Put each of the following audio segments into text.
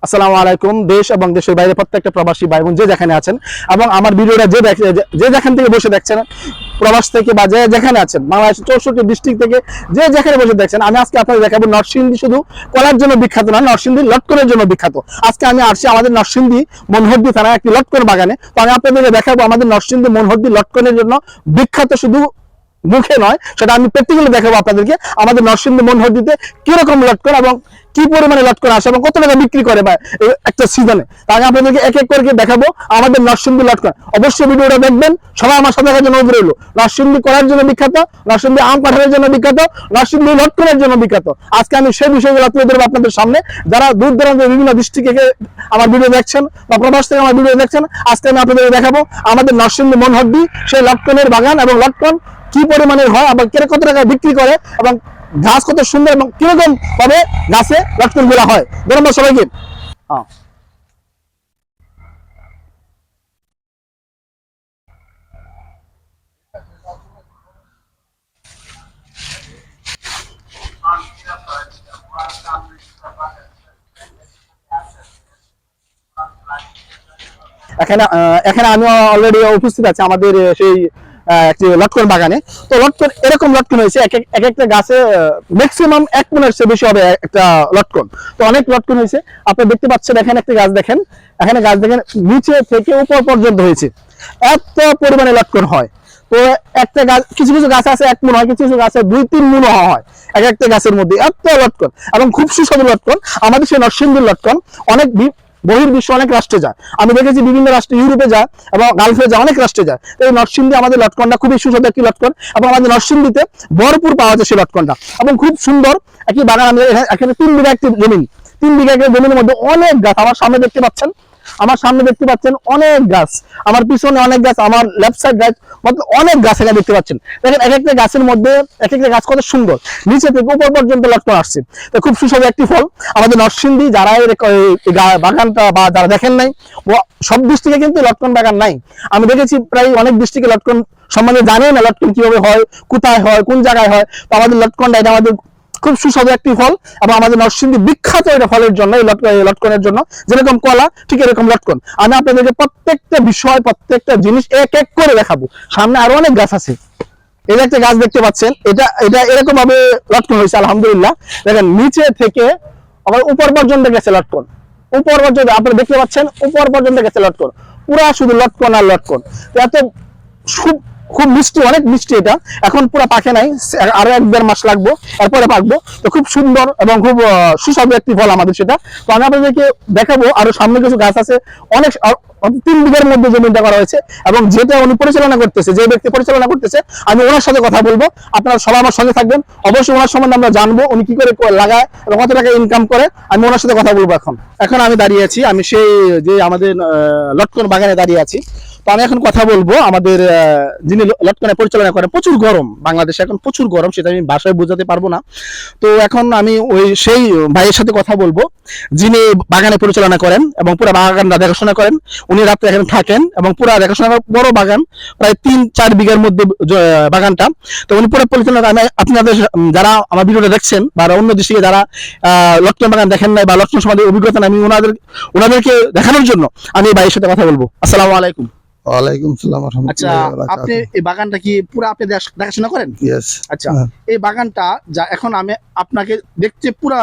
আসসালামু আলাইকুম। দেশ এবং দেশের বাইরে প্রত্যেকটা প্রবাসী ভাই বোন যে যেখানে আছেন এবং আমার ভিডিওটা যে যেখান থেকে বসে দেখছেন, প্রবাস থেকে বা যে যেখানে আছেন, বাংলাদেশের 64 ডিস্ট্রিক্ট থেকে যে যেখানে বসে দেখছেন, আমি আজকে আপনাদের দেখাবো নরসিংদী শুধু কলার জন্য বিখ্যাত না, নরসিংদী লটকনের জন্য বিখ্যাত। আজকে আমি আসছি আমাদের নরসিংদী মনহরদী থানায় একটি লটকন বাগানে। তো আমি আপনাদেরকে দেখাবো আমাদের নরসিংদী মনহরদী লটকনের জন্য বিখ্যাত, শুধু মুখে নয়, সেটা আমি প্র্যাকটিক্যালি দেখাবো আপনাদেরকে। আমাদের নরসিংদী মনহরদীতে কিরকম লটকন এবং কি পরিমাণে লটকন আসে এবং কত টাকা বিক্রি করে বা একটা সিজনে, তাহলে আপনাদেরকে এক এক করে দেখাবো আমাদের নরসিংদী লটকন। অবশ্যই ভিডিওটা দেখবেন, সবাই আমার সাথে থাকার জন্য অনুরোধ রইল। নরসিংদী করার জন্য বিখ্যাত, নরসিংদী আম কাঁঠালের জন্য বিখ্যাত, নরসিংদী লটকনের জন্য বিখ্যাত। আজকে আমি সেই বিষয়গুলো তুলে ধরবো আপনাদের সামনে। যারা দূর দূরান্তের বিভিন্ন ডিস্ট্রিক্ট থেকে আমার ভিডিও দেখছেন বা প্রবাস থেকে আমার ভিডিও দেখছেন, আজকে আমি আপনাদের দেখাবো আমাদের নরসিংদী মনহরদী সেই লটকনের বাগান এবং লটকন কি পরিমাণের হয় এবং কত টাকা বিক্রি করে এবং গাছ কত সুন্দর এবং কিরকম ভাবে গাছে লটকন গুলা হয়। ধন্যবাদ সবাইকে। এখানে এখানে আমি অলরেডি উপস্থিত আছি আমাদের সেই একটি লটকন বাগানে। তো লটকন এরকম লটকন হয়েছে এক একটা গাছে ম্যাক্সিমাম 1 মনের চেয়ে বেশি হবে একটা লটকন। তো অনেক লটকন হয়েছে, আপনি দেখতে পাচ্ছেন। এখানে একটা গাছ দেখেন, এখানে গাছ দেখেন নিচে থেকে উপর পর্যন্ত হয়েছে, এত পরিমাণে লটকন হয়। তো একটা গাছ, কিছু কিছু গাছ আছে 1 মন হয়, কিছু কিছু গাছে 2-3 মন হয় এক একটা গাছের মধ্যে, এত লটকন এবং খুব সুস্বাদু লটকন। আমাদের সেই নরসিংদীর লটকন অনেক বহির্বিশ্ব অনেক রাষ্ট্রে যায়, আমি দেখেছি বিভিন্ন রাষ্ট্রে, ইউরোপে যায় এবং গালফে যায়, অনেক রাষ্ট্রে যায়। এই নরসিংদী আমাদের লটকনটা খুবই সুস্বাদু একটি লটকন এবং আমাদের নরসিংদীতে ভরপুর পাওয়া যায় সেই লটকনটা এবং খুব সুন্দর একটি বাগান। আমাদের এখানে 3 বিঘা একটি জমি, 3 বিঘা একটি জমির মধ্যে অনেক গাছ। আমার সামনে দেখতে পাচ্ছেন অনেক গাছ, আমার পিছনে অনেক গাছ, আমার লেফট সাইড গাছ, মতলব অনেক গাছ এখানে দেখতে পাচ্ছেন। দেখেন এক একটা গাছের মধ্যে এক একটা গাছ কত সুন্দর, নিচে থেকে উপর পর্যন্ত লটকন আসছে। তো খুব সুস্বাদু একটি ফল। আমাদের নরসিংদী যারা বাগানটা বা যারা দেখেন নাই, সব ডিস্ট্রিক্টে কিন্তু লটকন বাগান নাই। আমি দেখেছি প্রায় অনেক ডিস্ট্রিক্টে লটকন সম্বন্ধে জানে না, লটকন কিভাবে হয়, কোথায় হয়, কোন জায়গায় হয়। তো আমাদের লটকনটা এটা আমাদের খুব সুস্বাদু একটি ফল এবং আমাদের নরসিংদী বিখ্যাত এটা ফলের জন্য, এই লটকনের জন্য। যেরকম কলা ঠিক এরকম লটকন। আমি আপনাদেরকে প্রত্যেকটা বিষয়, প্রত্যেকটা জিনিস এক এক করে দেখাবো। সামনে আরো অনেক গাছ আছে। এই যে একটা গাছ দেখতে পাচ্ছেন, এটা এটা এরকম ভাবে লটকন হয়েছে আলহামদুলিল্লাহ। দেখেন নিচে থেকে আবার উপর পর্যন্ত গেছে লটকন, উপর পর্যন্ত আপনারা দেখতে পাচ্ছেন, উপর পর্যন্ত গেছে লটকন, পুরা শুধু লটকন আর লটকন। এত খুব খুব মিষ্টি, অনেক মিষ্টি। এটা এখন পুরো পাকে নাই, আরো 1-1.5 মাস লাগবো, এরপরে পাকবো। তো খুব সুন্দর এবং খুব সুস্বাদু একটি ফল আমাদের সেটা। তো আমি আপনাদেরকে দেখাবো আরো সামনে কিছু গাছ আছে, অনেক 3 বিঘার মধ্যে জমিটা করা হয়েছে এবং যেটা উনি পরিচালনা করতেছে, যে ব্যক্তি পরিচালনা করতেছে, আমি ওনার সাথে কথা বলবো। আপনারা সবাই আমার সঙ্গে থাকবেন, অবশ্যই ওনার সম্বন্ধে আমরা জানবো, উনি কি করে লাগায় এবং কত টাকা ইনকাম করে। আমি ওনার সাথে কথা বলবো। এখন আমি দাঁড়িয়ে আছি, আমি সেই যে আমাদের লটকন বাগানে দাঁড়িয়ে আছি। তো আমি এখন কথা বলবো আমাদের যিনি লটকনে পরিচালনা করেন। প্রচুর গরম, বাংলাদেশে এখন প্রচুর গরম, সেটা আমি ভাষায় বোঝাতে পারবো না। তো এখন আমি ওই সেই ভাইয়ের সাথে কথা বলবো যিনি বাগানে পরিচালনা করেন এবং পুরো বাগানটা দেখাশোনা করেন। উনি রাত্রে এখানে থাকেন এবং পুরো দেখাশোনা করেন। বড় বাগান, প্রায় 3-4 বিঘার মধ্যে বাগানটা। তো উনি পুরো পরিচালনা, আমি আপনাদের যারা আমার ভিডিওটা দেখছেন বা অন্য দেশে যারা লটকন বাগান দেখেন নাই বা লটকন সম্বন্ধে অভিজ্ঞতা নাই, আমি ওনাদেরকে দেখানোর জন্য আমি এই ভাইয়ের সাথে কথা বলবো। আসসালামু আলাইকুম। ওয়ালাইকুম সালাম। আচ্ছা, আপনি এই বাগানটা কি পুরো আপনি দেখাশোনা করেন? ইয়েস। আচ্ছা, এই বাগানটা যা এখন আমি আপনাকে দেখতে পুরা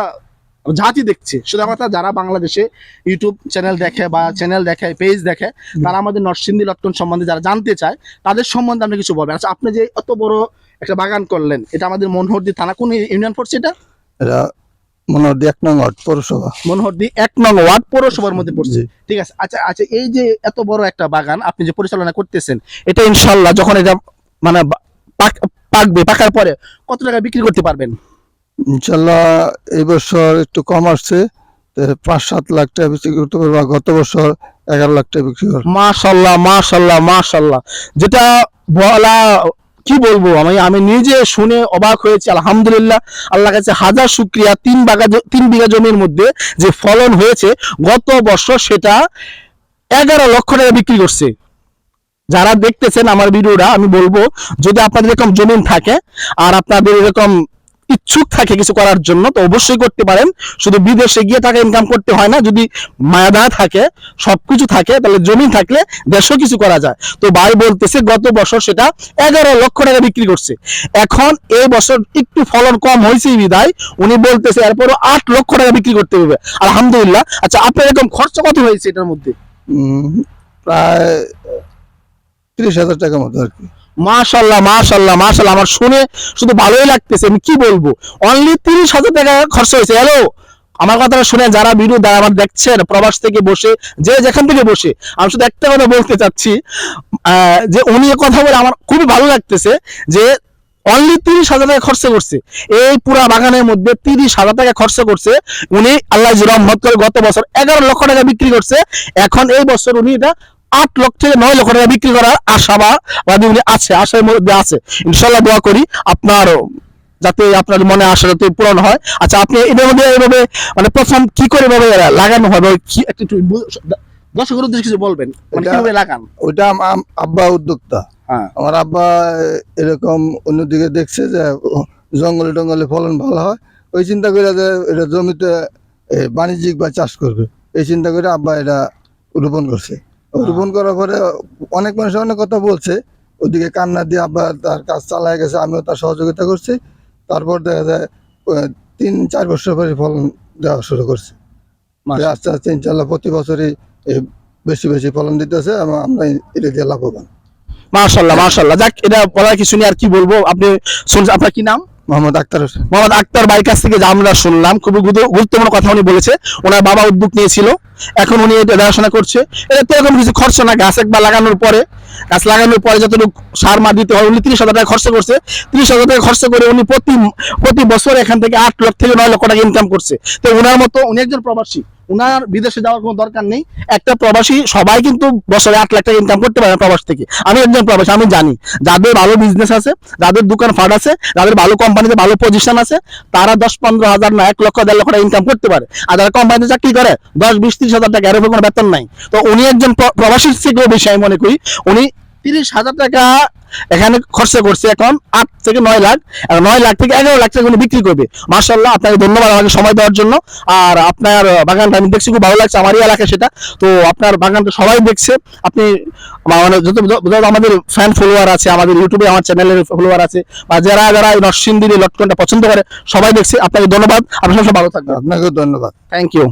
জাতি দেখছে, শুধু কথা যারা বাংলাদেশে ইউটিউব চ্যানেল দেখে বা চ্যানেল দেখে, পেজ দেখে, তারা আমাদের নরসিংদী লটকন সম্বন্ধে যারা জানতে চায়, তাদের সম্বন্ধে আপনি কিছু বলবেন। আচ্ছা, আপনি যে এত বড় একটা বাগান করলেন, এটা আমাদের মনহরদী থানা কোন ইউনিয়ন পড়ছে? এটা মনোহরদী 1 নং ওয়ার্ড পৌরসভা। মনোহরদী 1 নং ওয়ার্ড পৌরসভার মধ্যে পড়ছে। ঠিক আছে। আচ্ছা আচ্ছা, এই যে এত বড় একটা বাগান আপনি যে পরিচালনা করতেছেন, এটা ইনশাআল্লাহ যখন এটা মানে পাকবে, পাকার পরে কত টাকা বিক্রি করতে পারবেন? ইনশাআল্লাহ এই বছর একটু কম আসছে, 5-7 লাখ টাকা বিক্রি করতে পারবো। গত বছর 11 লাখ টাকা বিক্রি করবো। মাশাআল্লাহ মাশাআল্লাহ মাশাআল্লাহ, যেটা বলা কি বলবো, আমি নিজে শুনে অবাক হয়েছি। আলহামদুলিল্লাহ, আল্লাহর কাছে হাজার শুকরিয়া। 3 বিঘা জমির মধ্যে যে ফলন হয়েছে গত বছর, সেটা 11 লক্ষ টাকা বিক্রি করছে। যারা দেখতেছেন আমার ভিডিওটা, আমি বলবো যদি আপনাদের এরকম জমিন থাকে আর আপনাদের এরকম ইচ্ছুক থাকে কিছু করার জন্য তো অবশ্যই করতে পারেন। শুধু বিদেশে গিয়ে টাকা ইনকাম করতে হয় না, যদি মায়া থাকে, সবকিছু থাকে, তাহলে জমি থাকলে দেশেও কিছু করা যায়। তো ভাই বলতেছে গত বছর সেটা 11 লক্ষ টাকা বিক্রি করছে, এখন এই বছর একটু ফলন কম হয়েছে বিদায় উনি বলতেছে এরপরও 8 লক্ষ টাকা বিক্রি করতে হবে, আলহামদুলিল্লাহ। আচ্ছা, আপনার এরকম খরচ কত হয়েছে এটার মধ্যে? প্রায় 30,000 টাকার মতো আর কি। মাশাল্লাহ মাশাল্লাহ মাশাল্লাহ, আমার শুনে শুধু ভালোই লাগতেছে, আমি কি বলবো, অনলি 30,000 টাকা খরচ হয়েছে। হ্যালো, আমার কথাটা শুনে যারা ভিডিও দ্বারা আমার দেখছেন প্রবাস থেকে বসে, যে যেখান থেকে বসে, আমি শুধু একটা কথা বলতে চাচ্ছি, যে উনি কথা বলে আমার খুবই ভালো লাগতেছে যে অনলি 30,000 টাকা খরচ করছে, এই পুরা বাগানের মধ্যে 30,000 টাকা খরচ করছে উনি, আল্লাহ রহমত করে গত বছর 11 লক্ষ টাকা বিক্রি করছে। এখন এই বছর উনি এটা 8 লক্ষ থেকে 9 লক্ষ টাকা বিক্রি করার আশাবাদী উনি আছে, আশার মধ্যে আছে। ইনশাল্লাহ দোয়া করি আপনার যাতে আপনার মনে আশা যাতে পূরণ হয়। আচ্ছা, আপনি এদের মধ্যে এইভাবে মানে প্রথম কি করে ভাবে লাগানো হবে, কি একটু দর্শকের উদ্দেশ্যে কিছু বলবেন, মানে কিভাবে লাগান? ওইটা আব্বা উদ্যোক্তা। হ্যাঁ, আমার আব্বা এরকম অন্যদিকে দেখছে যে জঙ্গলে টঙ্গলে ফলন ভালো হয়, ওই চিন্তা করে যে এটা জমিতে বাণিজ্যিক বা চাষ করবে, এই চিন্তা করে আব্বা এটা রোপণ করছে। রোপণ করার পরে অনেক মানুষ অনেক কথা বলছে, ওদিকে কান্না দিয়ে আব্বা তার কাজ চালায় গেছে, আমিও তার সহযোগিতা করছি। তারপর দেখা যায় 3-4 বছর পরে ফলন দেওয়া শুরু করছে। আস্তে আস্তে ইনশাল্লাহ প্রতি বছরই বেশি বেশি ফলন দিতেছে, এবং আমরা এটা দিয়ে লাভবান। মাশাল্লাহ মাশাল্লাহ। যাক, এটা বলার কিছু নেই, আর কি বলবো। আপনি শুনছেন, আপনার কি নাম? মোহাম্মদ আক্তার হোসেন। মোহাম্মদ আক্তার ভাইয়ের কাছ থেকে যা আমরা শুনলাম, খুবই গুরুত্বপূর্ণ কথা উনি বলেছে। ওনার বাবা উদ্যোগ নিয়েছিল, এখন উনি এটা দেখাশোনা করছে। এটা তো এরকম কিছু খরচ না, গাছ একবার লাগানোর পরে, গাছ লাগানোর পরে যতটুকু সার মার দিতে হয়, উনি 30,000 টাকা খরচ করছে। 30,000 টাকা খরচ করে উনি প্রতি বছর এখান থেকে 8 লক্ষ থেকে 9 লক্ষ টাকা ইনকাম করছে। তো ওনার মতো উনি একজন প্রবাসী, উনার বিদেশে যাওয়ার কোনো দরকার নেই। একটা প্রবাসী সবাই কিন্তু বছরে 8 লাখ টাকা ইনকাম করতে পারে প্রবাস থেকে। আমি একজন প্রবাসী, আমি জানি যাদের ভালো বিজনেস আছে, যাদের দোকান ফাট আছে, যাদের ভালো কোম্পানিতে ভালো পজিশন আছে, তারা 10-15 হাজার না 1 লক্ষ 1.5 লক্ষ টাকা ইনকাম করতে পারে। আর যারা কোম্পানিতে চাকরি করে 10-20-30 হাজার টাকা, এর উপর কোনো বেতন নাই। তো উনি একজন প্রবাসীর থেকেও বেশি আমি মনে করি। উনি 30,000 টাকা এখানে খরচ করছে, এখন 8 থেকে 9 লাখ, 9 লাখ থেকে 11 লাখ টাকা উনি বিক্রি করবে। মাশাআল্লাহ, আপনাকে ধন্যবাদ আমাকে সময় দেওয়ার জন্য। আর আপনার বাগানটা আমি দেখছি, খুব ভালো লাগছে, আমারই এলাকা সেটা। তো আপনার বাগানটা সবাই দেখছে, আপনি মানে যত আমাদের ফ্যান ফলোয়ার আছে, আমাদের ইউটিউবে আমার চ্যানেলের ফলোয়ার আছে, বা যারা যারা এই নরসিংদীর লটকনটা পছন্দ করে সবাই দেখছে। আপনাকে ধন্যবাদ, আপনার সব ভালো থাকবেন। আপনাকেও ধন্যবাদ। Thank you.